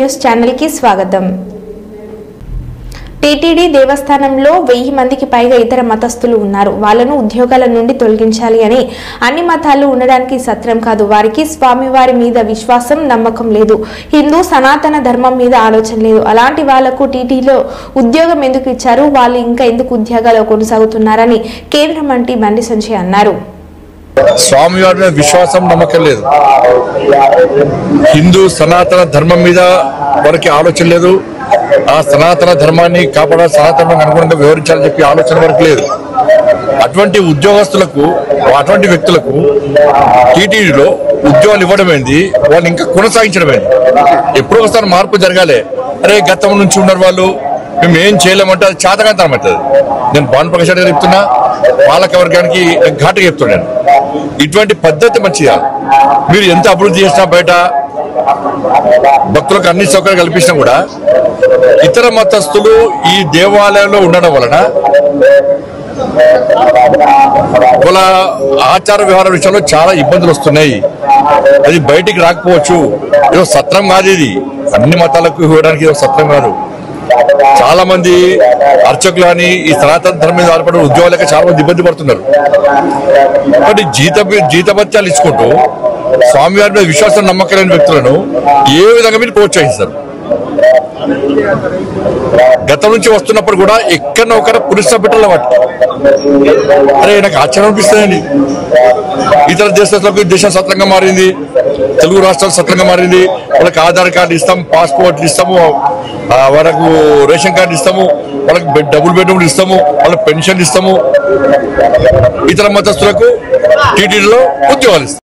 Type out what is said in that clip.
News channel కి స్వాగతం। TTD దేవస్థానంలో 1000 మందికి పైగా ఇతర మతస్థులు ఉన్నారు। వాళ్ళను ఉద్యోగాల నుండి తొలగించాలి అని అన్ని మతాలు ఉండడానికి సత్రం కాదు। వారికి స్వామివారి మీద విశ్వాసం నమ్మకం లేదు। హిందూ సనాతన ధర్మం మీద ఆలోచన లేదు। అలాంటి వాళ్లకు టీటీడీలో ఉద్యోగం ఎందుకు ఇచ్చారు? వాళ్ళు ఇంకా ఎందుకు ఉద్యోగాల్లో కొనసాగుతున్నారని కేంద్ర మంత్రి బండి సంజయ్ అన్నారు। స్వామివారి మీద విశ్వాసం నమ్మకం లేదు। హిందూ సనాతన ధర్మం మీద వారికి ఆలోచన లేదు। ఆ సనాతన ధర్మాన్ని కాపాడాలి, సనాతనానికి అనుగుణంగా వివరించాలని చెప్పి ఆలోచన వరకు లేదు। అటువంటి ఉద్యోగస్తులకు, అటువంటి వ్యక్తులకు టీటీడీలో ఉద్యోగాలు ఇవ్వడం ఏంది, వాళ్ళు ఇంకా కొనసాగించడం ఏంది? ఎప్పుడు ఒకసారి మార్పు జరగాలి। అరే గతం నుంచి ఉన్నారు వాళ్ళు, మేము ఏం చేయలేమంటే అది చేతకాంతరం అవుతుంది। నేను భానుప్రకాష్ గారు చెప్తున్నా, పాలక వర్గానికి ఘాటుగా చెప్తున్నాను, ఇటువంటి పద్ధతి మంచిగా మీరు ఎంత అభివృద్ధి చేసినా బయట భక్తులకు అన్ని సౌకర్యాలు కల్పించినా కూడా ఇతర మతస్థులు ఈ దేవాలయంలో ఉండడం వలన వాళ్ళ ఆచార వ్యవహార విషయంలో చాలా ఇబ్బందులు వస్తున్నాయి। అది బయటికి రాకపోవచ్చు। ఏదో సత్రం కాదు, ఇది అన్ని మతాలకు ఇవ్వడానికి ఏదో సత్రం కాదు। చాలా మంది అర్చకులు అని ఈ సనాతన ధర్మం మీద ఆధారపడి ఉద్యోగాలకి చాలా మంది ఇబ్బంది పడుతున్నారు। కాబట్టి జీతభత్యాలు ఇచ్చుకుంటూ స్వామివారి మీద విశ్వాసం నమ్మకం లేని వ్యక్తులను ఏ విధంగా మీరు ప్రోత్సహిస్తారు? గతం నుంచి వస్తున్నప్పుడు కూడా ఎక్కడో ఒకడ పురుష బిడ్డల వాటి అరే నాకు ఆశ్చర్యం అనిపిస్తుందండి। ఇతర దేశాలకు దేశం సత్రంగా మారింది, తెలుగు రాష్ట్రాలు సత్రంగా మారింది। వాళ్ళకి ఆధార్ కార్డు ఇస్తాము, పాస్పోర్ట్లు ఇస్తాము, వాళ్ళకు రేషన్ కార్డు ఇస్తాము, వాళ్ళకి డబుల్ బెడ్రూమ్లు ఇస్తాము, వాళ్ళకి పెన్షన్ ఇస్తాము। ఇతర మతస్థులకు టీటీడీలో ఉద్యోగాలు ఇస్తాము।